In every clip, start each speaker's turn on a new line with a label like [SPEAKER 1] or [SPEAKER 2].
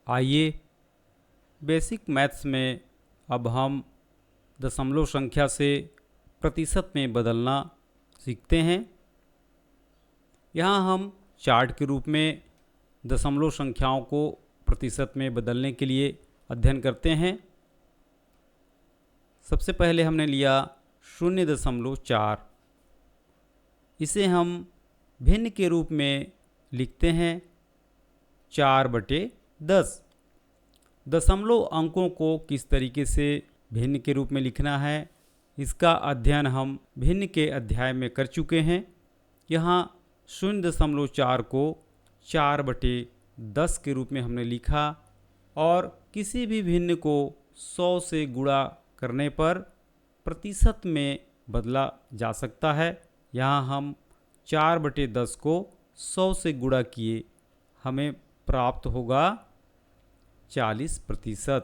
[SPEAKER 1] आइए basic maths में अब हम दशमलव संख्या से प्रतिशत में बदलना सीखते हैं। यहाँ हम चार्ट के रूप में दशमलव संख्याओं को प्रतिशत में बदलने के लिए अध्ययन करते हैं। सबसे पहले हमने लिया 0.4, इसे हम भिन्न के रूप में लिखते हैं 4/10। दशमलव अंकों को किस तरीके से भिन्न के रूप में लिखना है, इसका अध्ययन हम भिन्न के अध्याय में कर चुके हैं। यहाँ 0.4 को 4/10 के रूप में हमने लिखा और किसी भी भिन्न को 100 से गुणा करने पर प्रतिशत में बदला जा सकता है। यहाँ हम 4/10 को 100 से गुणा किए, हमें प्राप्त होगा 40%।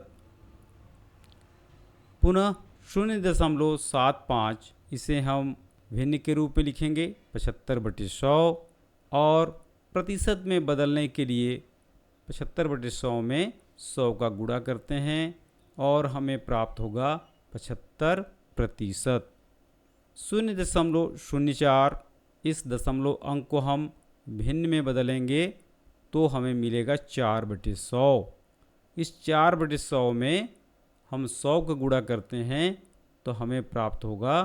[SPEAKER 1] पुनः 0.75, इसे हम भिन्न के रूप में लिखेंगे 75/100 और प्रतिशत में बदलने के लिए 75/100 में 100 का गुणा करते हैं और हमें प्राप्त होगा 75%। 0.04, इस दशमलव अंक को हम भिन्न में बदलेंगे तो हमें मिलेगा 4/100। इस 4/100 में हम 100 का गुणा करते हैं तो हमें प्राप्त होगा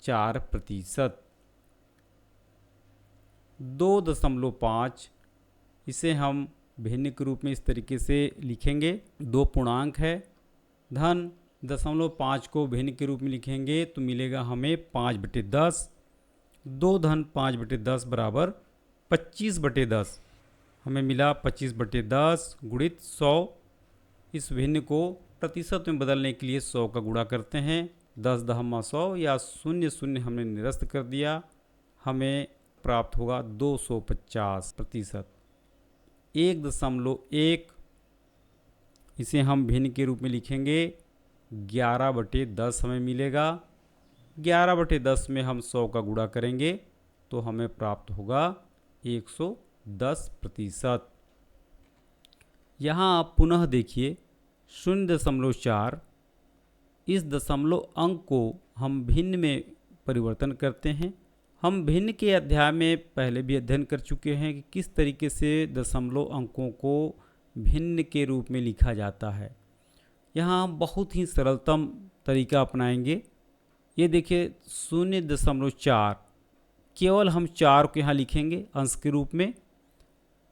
[SPEAKER 1] 4%। 2.5, इसे हम भिन्न के रूप में इस तरीके से लिखेंगे। 2 पूर्णांक है, धन 0.5 को भिन्न के रूप में लिखेंगे तो मिलेगा हमें 5/10। 2 धन 5/10 बराबर 25/10, हमें मिला 25/10 गुणित 100। इस भिन्न को प्रतिशत में बदलने के लिए 100 का गुणा करते हैं। 10×100 या 0 हमने निरस्त कर दिया, हमें प्राप्त होगा 250%। 1.1, इसे हम भिन्न के रूप में लिखेंगे 11/10 हमें मिलेगा। 11/10 में हम 100 का गुणा करेंगे तो हमें प्राप्त होगा 110%। यहाँ आप पुनः देखिए 0.4, इस दशमलव अंक को हम भिन्न में परिवर्तन करते हैं। हम भिन्न के अध्याय में पहले भी अध्ययन कर चुके हैं कि किस तरीके से दशमलव अंकों को भिन्न के रूप में लिखा जाता है। यहाँ हम बहुत ही सरलतम तरीका अपनाएंगे। ये देखिए 0.4, केवल हम 4 को यहाँ लिखेंगे अंश के रूप में।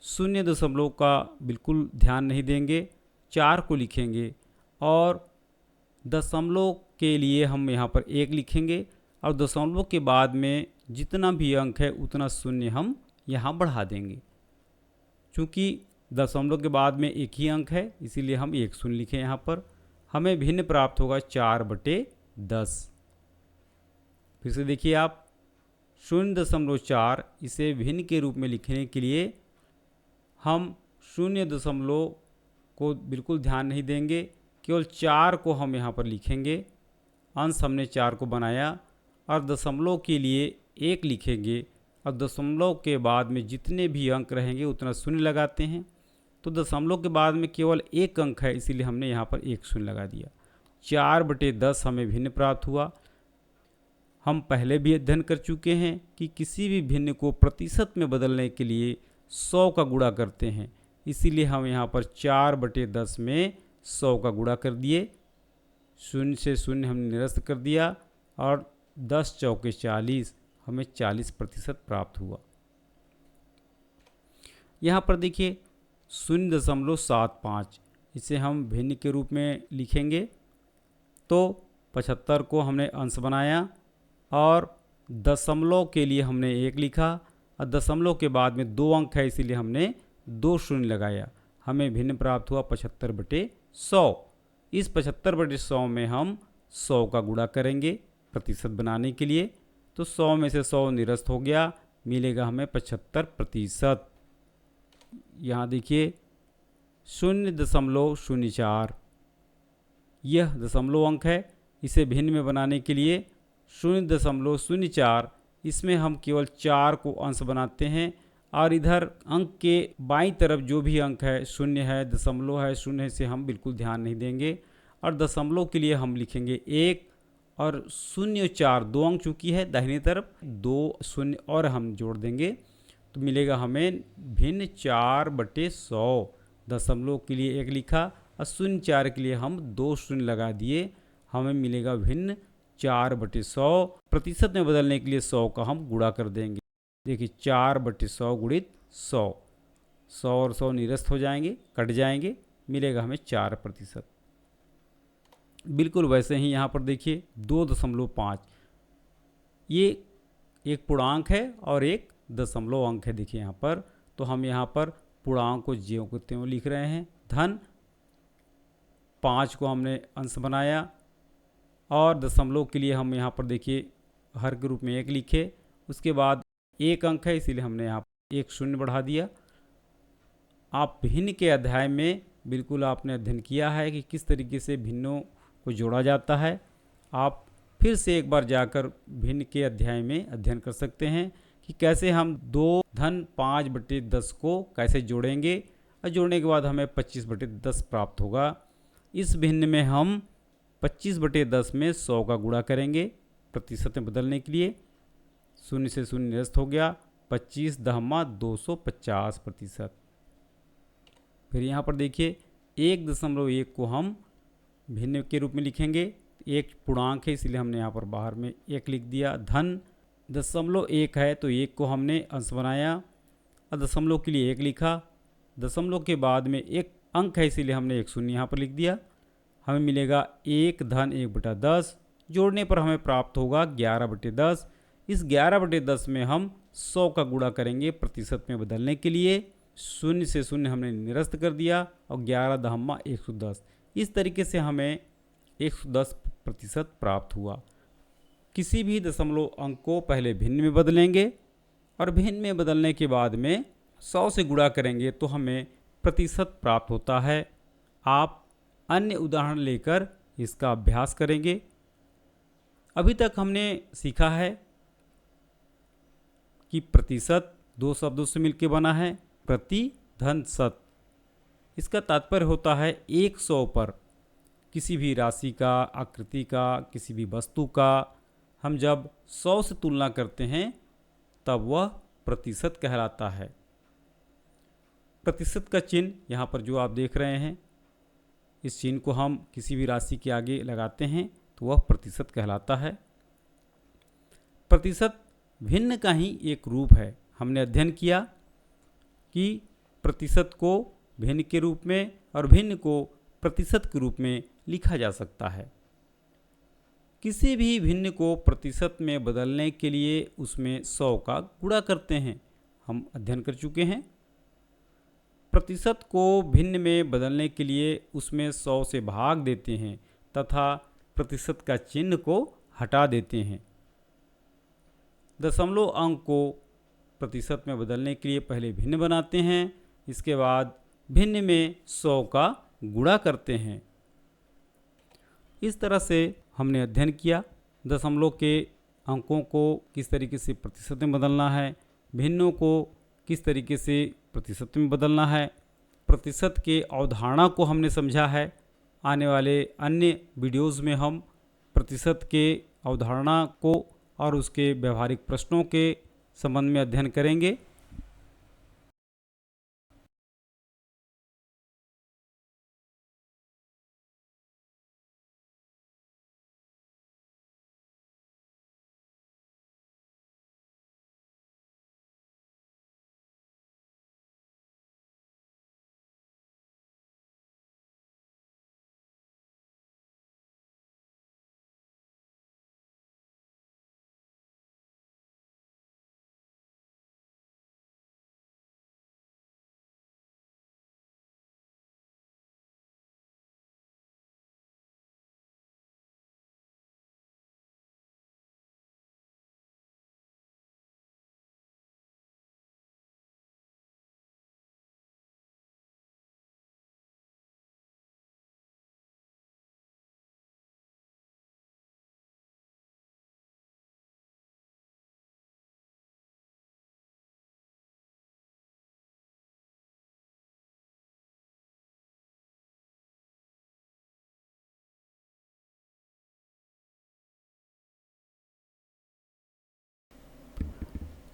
[SPEAKER 1] 0 का बिल्कुल ध्यान नहीं देंगे, 4 को लिखेंगे और दशमलव के लिए हम यहाँ पर 1 लिखेंगे और दशमलव के बाद में जितना भी अंक है उतना 0 हम यहाँ बढ़ा देंगे। चूँकि दशमलव के बाद में एक ही अंक है इसीलिए हम 1 0 लिखे यहाँ पर। हमें भिन्न प्राप्त होगा 4/10। फिर से देखिए आप 0.4, इसे भिन्न के रूप में लिखने के लिए हम 0 को बिल्कुल ध्यान नहीं देंगे, केवल 4 को हम यहाँ पर लिखेंगे। अंश हमने 4 को बनाया और दशमलव के लिए 1 लिखेंगे और दशमलव के बाद में जितने भी अंक रहेंगे उतना 0 लगाते हैं। तो दशमलव के बाद में केवल 1 अंक है इसीलिए हमने यहाँ पर 1 0 लगा दिया। 4/10 हमें भिन्न प्राप्त हुआ। हम पहले भी अध्ययन कर चुके हैं कि किसी भी भिन्न को प्रतिशत में बदलने के लिए 100 का गुणा करते हैं, इसीलिए हम यहाँ पर 4/10 में 100 का गुणा कर दिए। 0 से 0 हमने निरस्त कर दिया और 10 चौके 40, हमें 40% प्राप्त हुआ। यहाँ पर देखिए 0.75, इसे हम भिन्न के रूप में लिखेंगे तो 75 को हमने अंश बनाया और दशमलव के लिए हमने 1 लिखा और दशमलव के बाद में 2 अंक है इसीलिए हमने 2 0 लगाया। हमें भिन्न प्राप्त हुआ 75/100। इस 75/100 में हम 100 का गुणा करेंगे प्रतिशत बनाने के लिए, तो 100 में से 100 निरस्त हो गया, मिलेगा हमें 75%। यहाँ देखिए 0.04, यह दशमलव अंक है। इसे भिन्न में बनाने के लिए 0.04, इसमें हम केवल 4 को अंश बनाते हैं और इधर अंक के बाईं तरफ जो भी अंक है, शून्य है, दशमलव है, शून्य से हम बिल्कुल ध्यान नहीं देंगे। और दशमलव के लिए हम लिखेंगे 1 और 0 4 दो अंक चूंकि है दाहिनी तरफ, 2 शून्य और हम जोड़ देंगे तो मिलेगा हमें भिन्न 4/100। दशमलव के लिए 1 लिखा और 0 4 के लिए हम 2 शून्य लगा दिए, हमें मिलेगा भिन्न 4/100। प्रतिशत में बदलने के लिए 100 का हम गुणा कर देंगे। देखिए 4/100 गुणित 100, 100 और 100 निरस्त हो जाएंगे, कट जाएंगे, मिलेगा हमें 4%। बिल्कुल वैसे ही यहाँ पर देखिए 2.5, ये एक पूर्णांक है और एक दशमलव अंक है। देखिए यहाँ पर, तो हम यहाँ पर पूर्णांक को ज्यों को त्यों लिख रहे हैं। धन 5 को हमने अंश बनाया और दशमलव के लिए हम यहाँ पर देखिए हर के रूप में 1 लिखे, उसके बाद एक अंक है इसीलिए हमने यहाँ एक शून्य बढ़ा दिया। आप भिन्न के अध्याय में बिल्कुल आपने अध्ययन किया है कि किस तरीके से भिन्नों को जोड़ा जाता है। आप फिर से एक बार जाकर भिन्न के अध्याय में अध्ययन कर सकते हैं कि कैसे हम 2/5/10 को कैसे जोड़ेंगे और जोड़ने के बाद हमें 25/10 प्राप्त होगा। इस भिन्न में हम 25/10 में 100 का गुणा करेंगे प्रतिशत में बदलने के लिए। 0 से 0 निरस्त हो गया, 25/250%। फिर यहाँ पर देखिए 1.1 को हम भिन्न के रूप में लिखेंगे, एक पूर्णांक है इसलिए हमने यहाँ पर बाहर में 1 लिख दिया। धन 0.1 है तो 1 को हमने अंश बनाया और दशमलव के लिए 1 लिखा, दशमलव के बाद में एक अंक है इसीलिए हमने एक शून्य यहाँ पर लिख दिया। हमें मिलेगा 1 धन 1/10, जोड़ने पर हमें प्राप्त होगा 11/10। इस 11/10 में हम 100 का गुणा करेंगे प्रतिशत में बदलने के लिए। 0 से 0 हमने निरस्त कर दिया और 11×110, इस तरीके से हमें 110% प्राप्त हुआ। किसी भी दशमलव अंक को पहले भिन्न में बदलेंगे और भिन्न में बदलने के बाद में 100 से गुणा करेंगे तो हमें प्रतिशत प्राप्त होता है। आप अन्य उदाहरण लेकर इसका अभ्यास करेंगे। अभी तक हमने सीखा है कि प्रतिशत दो शब्दों से मिलकर बना है, प्रति धन शत। इसका तात्पर्य होता है 100 पर किसी भी राशि का, आकृति का, किसी भी वस्तु का हम जब 100 से तुलना करते हैं तब वह प्रतिशत कहलाता है। प्रतिशत का चिन्ह यहाँ पर जो आप देख रहे हैं, इस चिन्ह को हम किसी भी राशि के आगे लगाते हैं तो वह प्रतिशत कहलाता है। प्रतिशत भिन्न का ही एक रूप है। हमने अध्ययन किया कि प्रतिशत को भिन्न के रूप में और भिन्न को प्रतिशत के रूप में लिखा जा सकता है। किसी भी भिन्न को प्रतिशत में बदलने के लिए उसमें 100 का गुणा करते हैं, हम अध्ययन कर चुके हैं। प्रतिशत को भिन्न में बदलने के लिए उसमें 100 से भाग देते हैं तथा प्रतिशत का चिन्ह को हटा देते हैं। दशमलव अंक को प्रतिशत में बदलने के लिए पहले भिन्न बनाते हैं, इसके बाद भिन्न में 100 का गुणा करते हैं। इस तरह से हमने अध्ययन किया दशमलव के अंकों को किस तरीके से प्रतिशत में बदलना है, भिन्नों को किस तरीके से प्रतिशत में बदलना है। प्रतिशत के अवधारणा को हमने समझा है। आने वाले अन्य वीडियोस में हम प्रतिशत के अवधारणा को और उसके व्यवहारिक प्रश्नों के संबंध में अध्ययन करेंगे।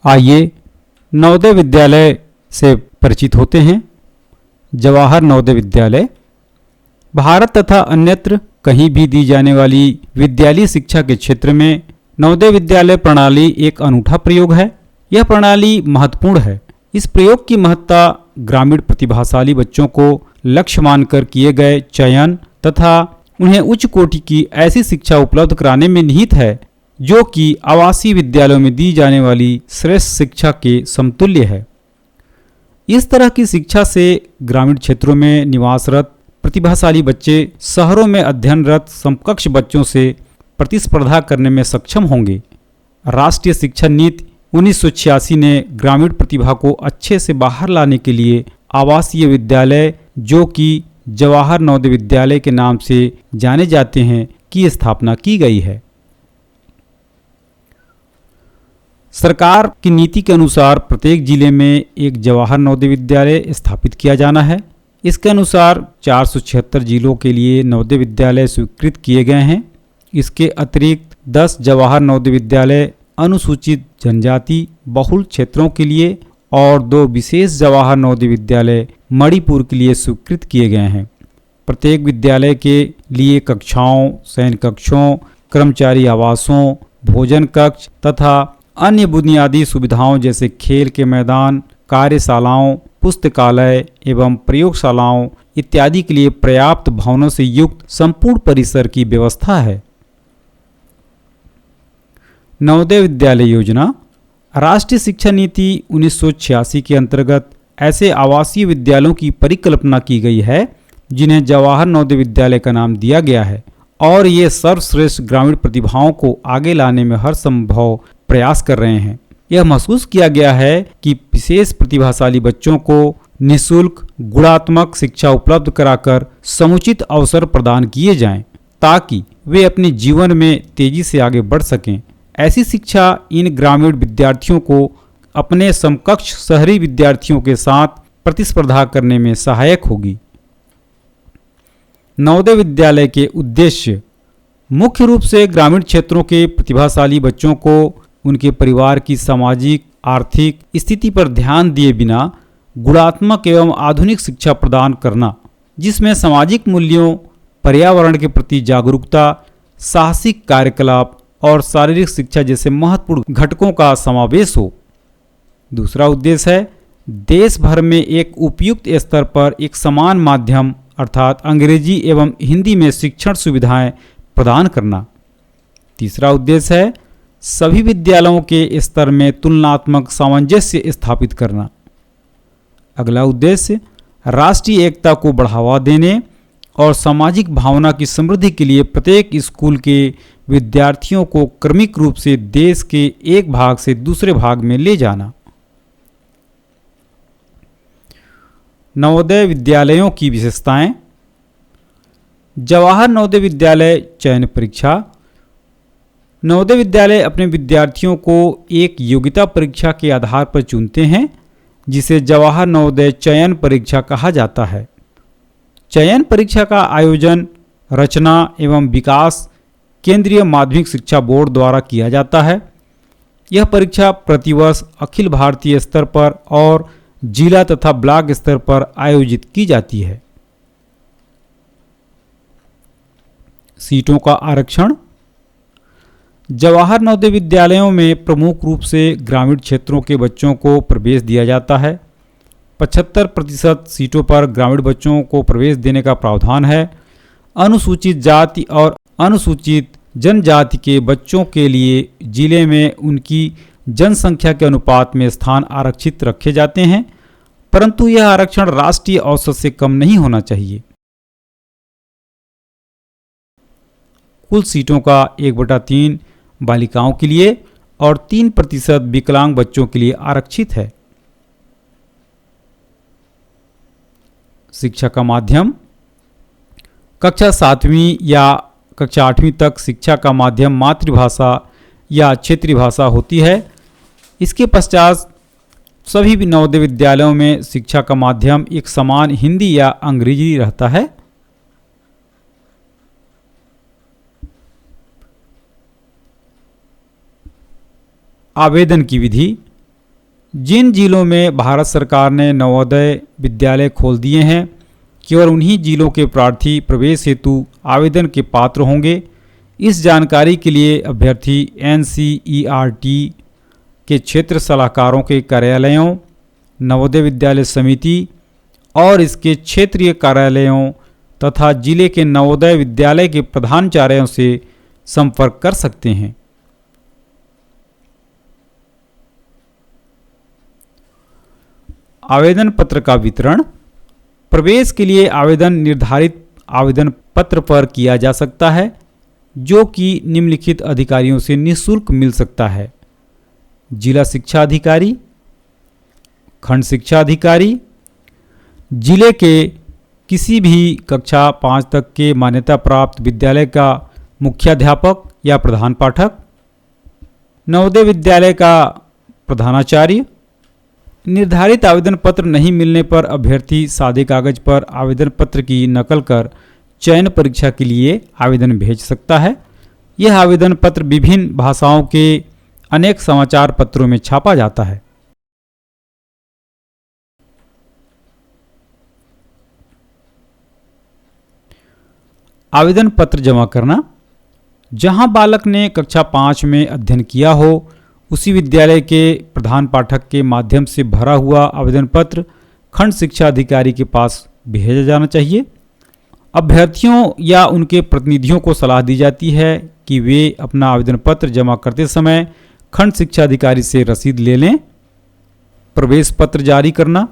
[SPEAKER 1] आइए नवोदय विद्यालय से परिचित होते हैं। जवाहर नवोदय विद्यालय भारत तथा अन्यत्र कहीं भी दी जाने वाली विद्यालयी शिक्षा के क्षेत्र में नवोदय विद्यालय प्रणाली एक अनूठा प्रयोग है। यह प्रणाली महत्वपूर्ण है। इस प्रयोग की महत्ता ग्रामीण प्रतिभाशाली बच्चों को लक्ष्य मानकर किए गए चयन तथा उन्हें उच्च कोटि की ऐसी शिक्षा उपलब्ध कराने में निहित है जो कि आवासीय विद्यालयों में दी जाने वाली श्रेष्ठ शिक्षा के समतुल्य है। इस तरह की शिक्षा से ग्रामीण क्षेत्रों में निवासरत प्रतिभाशाली बच्चे शहरों में अध्ययनरत समकक्ष बच्चों से प्रतिस्पर्धा करने में सक्षम होंगे। राष्ट्रीय शिक्षा नीति 1986 ने ग्रामीण प्रतिभा को अच्छे से बाहर लाने के लिए आवासीय विद्यालय, जो कि जवाहर नवोदय विद्यालय के नाम से जाने जाते हैं, की स्थापना की गई है। सरकार की नीति के अनुसार प्रत्येक जिले में एक जवाहर नवोदय विद्यालय स्थापित किया जाना है। इसके अनुसार 476 जिलों के लिए नवोदय विद्यालय स्वीकृत किए गए हैं। इसके अतिरिक्त 10 जवाहर नवोदय विद्यालय अनुसूचित जनजाति बहुल क्षेत्रों के लिए और 2 विशेष जवाहर नवोदय विद्यालय मणिपुर के लिए स्वीकृत किए गए हैं। प्रत्येक विद्यालय के लिए कक्षाओं, शयन कक्षों, कर्मचारी आवासों, भोजन कक्ष तथा अन्य बुनियादी सुविधाओं जैसे खेल के मैदान, कार्यशालाओं, पुस्तकालय एवं प्रयोगशालाओं इत्यादि के लिए पर्याप्त भवनों से युक्त संपूर्ण परिसर की व्यवस्था है। नवोदय विद्यालय योजना राष्ट्रीय शिक्षा नीति 1986 के अंतर्गत ऐसे आवासीय विद्यालयों की परिकल्पना की गई है जिन्हें जवाहर नवोदय विद्यालय का नाम दिया गया है और ये सर्वश्रेष्ठ ग्रामीण प्रतिभाओं को आगे लाने में हर संभव प्रयास कर रहे हैं। यह महसूस किया गया है कि विशेष प्रतिभाशाली बच्चों को निःशुल्क गुणात्मक शिक्षा उपलब्ध कराकर समुचित अवसर प्रदान किए जाएं ताकि वे अपने जीवन में तेजी से आगे बढ़ सकें। ऐसी शिक्षा इन ग्रामीण विद्यार्थियों को अपने समकक्ष शहरी विद्यार्थियों के साथ प्रतिस्पर्धा करने में सहायक होगी। नवोदय विद्यालय के उद्देश्य मुख्य रूप से ग्रामीण क्षेत्रों के प्रतिभाशाली बच्चों को उनके परिवार की सामाजिक आर्थिक स्थिति पर ध्यान दिए बिना गुणात्मक एवं आधुनिक शिक्षा प्रदान करना, जिसमें सामाजिक मूल्यों, पर्यावरण के प्रति जागरूकता, साहसिक कार्यकलाप और शारीरिक शिक्षा जैसे महत्वपूर्ण घटकों का समावेश हो। दूसरा उद्देश्य है देश भर में एक उपयुक्त स्तर पर एक समान माध्यम अर्थात अंग्रेजी एवं हिंदी में शिक्षण सुविधाएं प्रदान करना। तीसरा उद्देश्य है सभी विद्यालयों के स्तर में तुलनात्मक सामंजस्य स्थापित करना। अगला उद्देश्य राष्ट्रीय एकता को बढ़ावा देने और सामाजिक भावना की समृद्धि के लिए प्रत्येक स्कूल के विद्यार्थियों को क्रमिक रूप से देश के एक भाग से दूसरे भाग में ले जाना। नवोदय विद्यालयों की विशेषताएं। जवाहर नवोदय विद्यालय चयन परीक्षा। नवोदय विद्यालय अपने विद्यार्थियों को एक योग्यता परीक्षा के आधार पर चुनते हैं जिसे जवाहर नवोदय चयन परीक्षा कहा जाता है। चयन परीक्षा का आयोजन, रचना एवं विकास केंद्रीय माध्यमिक शिक्षा बोर्ड द्वारा किया जाता है। यह परीक्षा प्रतिवर्ष अखिल भारतीय स्तर पर और जिला तथा ब्लॉक स्तर पर आयोजित की जाती है। सीटों का आरक्षण। जवाहर नवोदय विद्यालयों में प्रमुख रूप से ग्रामीण क्षेत्रों के बच्चों को प्रवेश दिया जाता है। 75% सीटों पर ग्रामीण बच्चों को प्रवेश देने का प्रावधान है। अनुसूचित जाति और अनुसूचित जनजाति के बच्चों के लिए जिले में उनकी जनसंख्या के अनुपात में स्थान आरक्षित रखे जाते हैं, परंतु यह आरक्षण राष्ट्रीय औसत से कम नहीं होना चाहिए। कुल सीटों का 1/3 बालिकाओं के लिए और 3% विकलांग बच्चों के लिए आरक्षित है। शिक्षा का माध्यम। कक्षा 7वीं या कक्षा 8वीं तक शिक्षा का माध्यम मातृभाषा या क्षेत्रीय भाषा होती है। इसके पश्चात सभी नवोदय विद्यालयों में शिक्षा का माध्यम एक समान हिंदी या अंग्रेजी रहता है। आवेदन की विधि। जिन जिलों में भारत सरकार ने नवोदय विद्यालय खोल दिए हैं, केवल उन्हीं जिलों के प्रार्थी प्रवेश हेतु आवेदन के पात्र होंगे। इस जानकारी के लिए अभ्यर्थी NCERT के क्षेत्र सलाहकारों के कार्यालयों, नवोदय विद्यालय समिति और इसके क्षेत्रीय कार्यालयों तथा जिले के नवोदय विद्यालय के प्रधानाचार्यों से संपर्क कर सकते हैं। आवेदन पत्र का वितरण। प्रवेश के लिए आवेदन निर्धारित आवेदन पत्र पर किया जा सकता है, जो कि निम्नलिखित अधिकारियों से निःशुल्क मिल सकता है: जिला शिक्षा अधिकारी, खंड शिक्षा अधिकारी, जिले के किसी भी कक्षा 5 तक के मान्यता प्राप्त विद्यालय का मुख्याध्यापक या प्रधान पाठक, नवोदय विद्यालय का प्रधानाचार्य। निर्धारित आवेदन पत्र नहीं मिलने पर अभ्यर्थी सादे कागज पर आवेदन पत्र की नकल कर चयन परीक्षा के लिए आवेदन भेज सकता है। यह आवेदन पत्र विभिन्न भाषाओं के अनेक समाचार पत्रों में छापा जाता है। आवेदन पत्र जमा करना। जहां बालक ने कक्षा 5 में अध्ययन किया हो, उसी विद्यालय के प्रधान पाठक के माध्यम से भरा हुआ आवेदन पत्र खंड शिक्षा अधिकारी के पास भेजा जाना चाहिए। अभ्यर्थियों या उनके प्रतिनिधियों को सलाह दी जाती है कि वे अपना आवेदन पत्र जमा करते समय खंड शिक्षा अधिकारी से रसीद ले लें। प्रवेश पत्र जारी करना।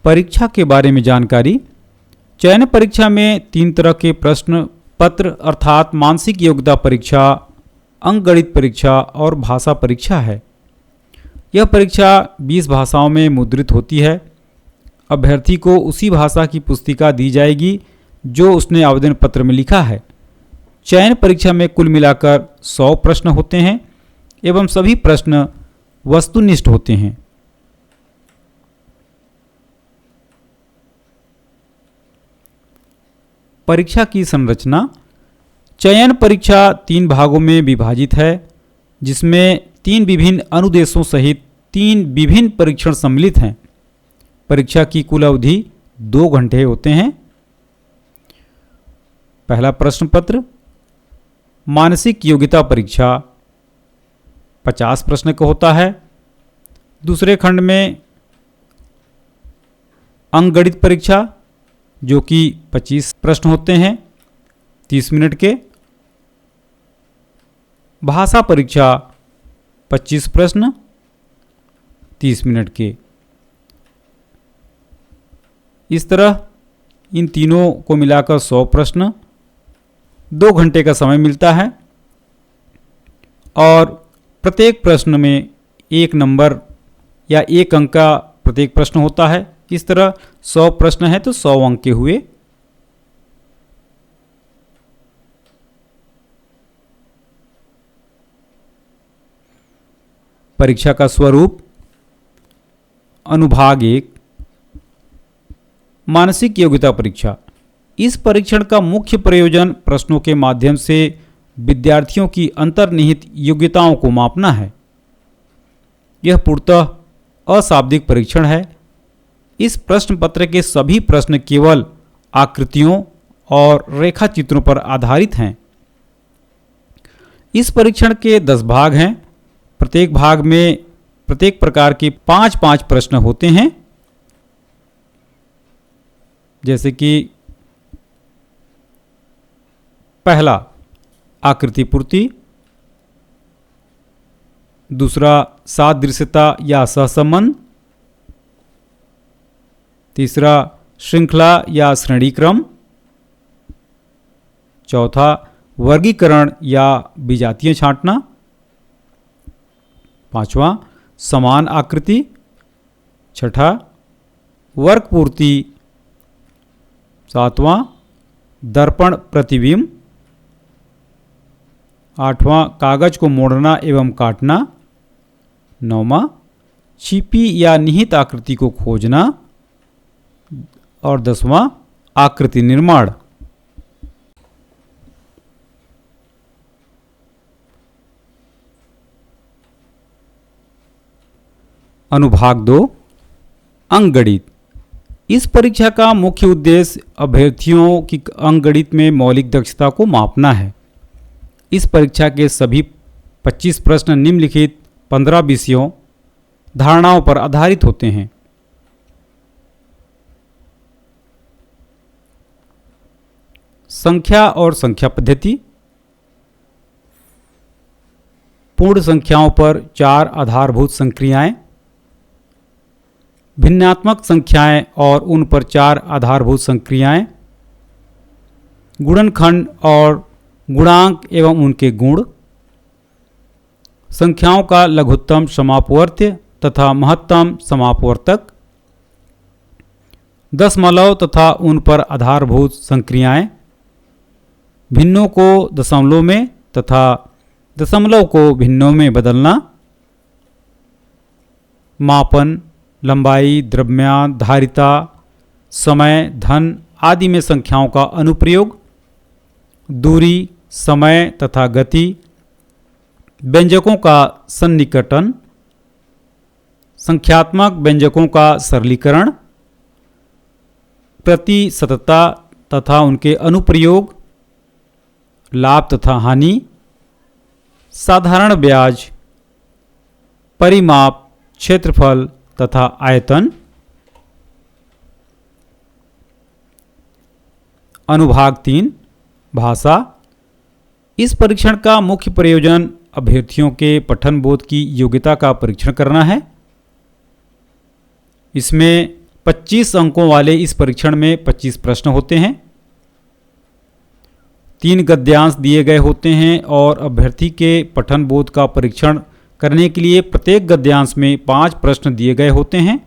[SPEAKER 1] परीक्षा के बारे में जानकारी। चयन परीक्षा में 3 तरह के प्रश्न पत्र अर्थात मानसिक योग्यता परीक्षा, अंकगणित परीक्षा और भाषा परीक्षा है। यह परीक्षा 20 भाषाओं में मुद्रित होती है। अभ्यर्थी को उसी भाषा की पुस्तिका दी जाएगी जो उसने आवेदन पत्र में लिखा है। चयन परीक्षा में कुल मिलाकर 100 प्रश्न होते हैं एवं सभी प्रश्न वस्तुनिष्ठ होते हैं। परीक्षा की संरचना। चयन परीक्षा 3 भागों में विभाजित है, जिसमें 3 विभिन्न अनुदेशों सहित 3 विभिन्न परीक्षण सम्मिलित हैं। परीक्षा की कुल अवधि 2 घंटे होते हैं। पहला प्रश्न पत्र मानसिक योग्यता परीक्षा 50 प्रश्न का होता है। दूसरे खंड में अंकगणित परीक्षा जो कि 25 प्रश्न होते हैं 30 मिनट के। भाषा परीक्षा 25 प्रश्न 30 मिनट के। इस तरह इन तीनों को मिलाकर 100 प्रश्न, 2 घंटे का समय मिलता है और प्रत्येक प्रश्न में 1 नंबर या 1 अंक का प्रत्येक प्रश्न होता है। इस तरह 100 प्रश्न है तो 100 अंक के हुए। परीक्षा का स्वरूप। अनुभाग 1 मानसिक योग्यता परीक्षा। इस परीक्षण का मुख्य प्रयोजन प्रश्नों के माध्यम से विद्यार्थियों की अंतर्निहित योग्यताओं को मापना है। यह पूर्णतः अशाब्दिक परीक्षण है। इस प्रश्न पत्र के सभी प्रश्न केवल आकृतियों और रेखा चित्रों पर आधारित हैं। इस परीक्षण के 10 भाग हैं। प्रत्येक भाग में प्रत्येक प्रकार के 5-5 प्रश्न होते हैं, जैसे कि पहला आकृति पूर्ति, दूसरा सादृश्यता या सहसंबंध, तीसरा श्रृंखला या श्रेणी क्रम, चौथा वर्गीकरण या विजातीय छांटना, पांचवा समान आकृति, छठा वर्ग पूर्ति, सातवां दर्पण प्रतिबिंब, आठवां कागज को मोड़ना एवं काटना, नौवां छिपी या निहित आकृति को खोजना और 10वां आकृति निर्माण। अनुभाग 2 अंकगणित। इस परीक्षा का मुख्य उद्देश्य अभ्यर्थियों की अंकगणित में मौलिक दक्षता को मापना है। इस परीक्षा के सभी 25 प्रश्न निम्नलिखित 15 विषयों धारणाओं पर आधारित होते हैं। संख्या और संख्या पद्धति। पूर्ण संख्याओं पर 4 आधारभूत संक्रियाएं, भिन्नात्मक संख्याएं और उन पर 4 आधारभूत संक्रियाएं, गुणनखंड और गुणांक एवं उनके गुण, संख्याओं का लघुत्तम समापवर्त्य तथा महत्तम समापवर्तक, दशमलव तथा उन पर आधारभूत संक्रियाएं, भिन्नों को दशमलव में तथा दशमलव को भिन्नों में बदलना, मापन, लंबाई, द्रव्यमान, धारिता, समय, धन आदि में संख्याओं का अनुप्रयोग, दूरी, समय तथा गति, व्यंजकों का सन्निकटन, संख्यात्मक व्यंजकों का सरलीकरण, प्रतिशतता तथा उनके अनुप्रयोग, लाभ तथा हानि, साधारण ब्याज, परिमाप, क्षेत्रफल तथा आयतन। अनुभाग 3 भाषा। इस परीक्षण का मुख्य प्रयोजन अभ्यर्थियों के पठन बोध की योग्यता का परीक्षण करना है। इसमें 25 अंकों वाले इस परीक्षण में 25 प्रश्न होते हैं। 3 गद्यांश दिए गए होते हैं और अभ्यर्थी के पठन बोध का परीक्षण करने के लिए प्रत्येक गद्यांश में 5 प्रश्न दिए गए होते हैं।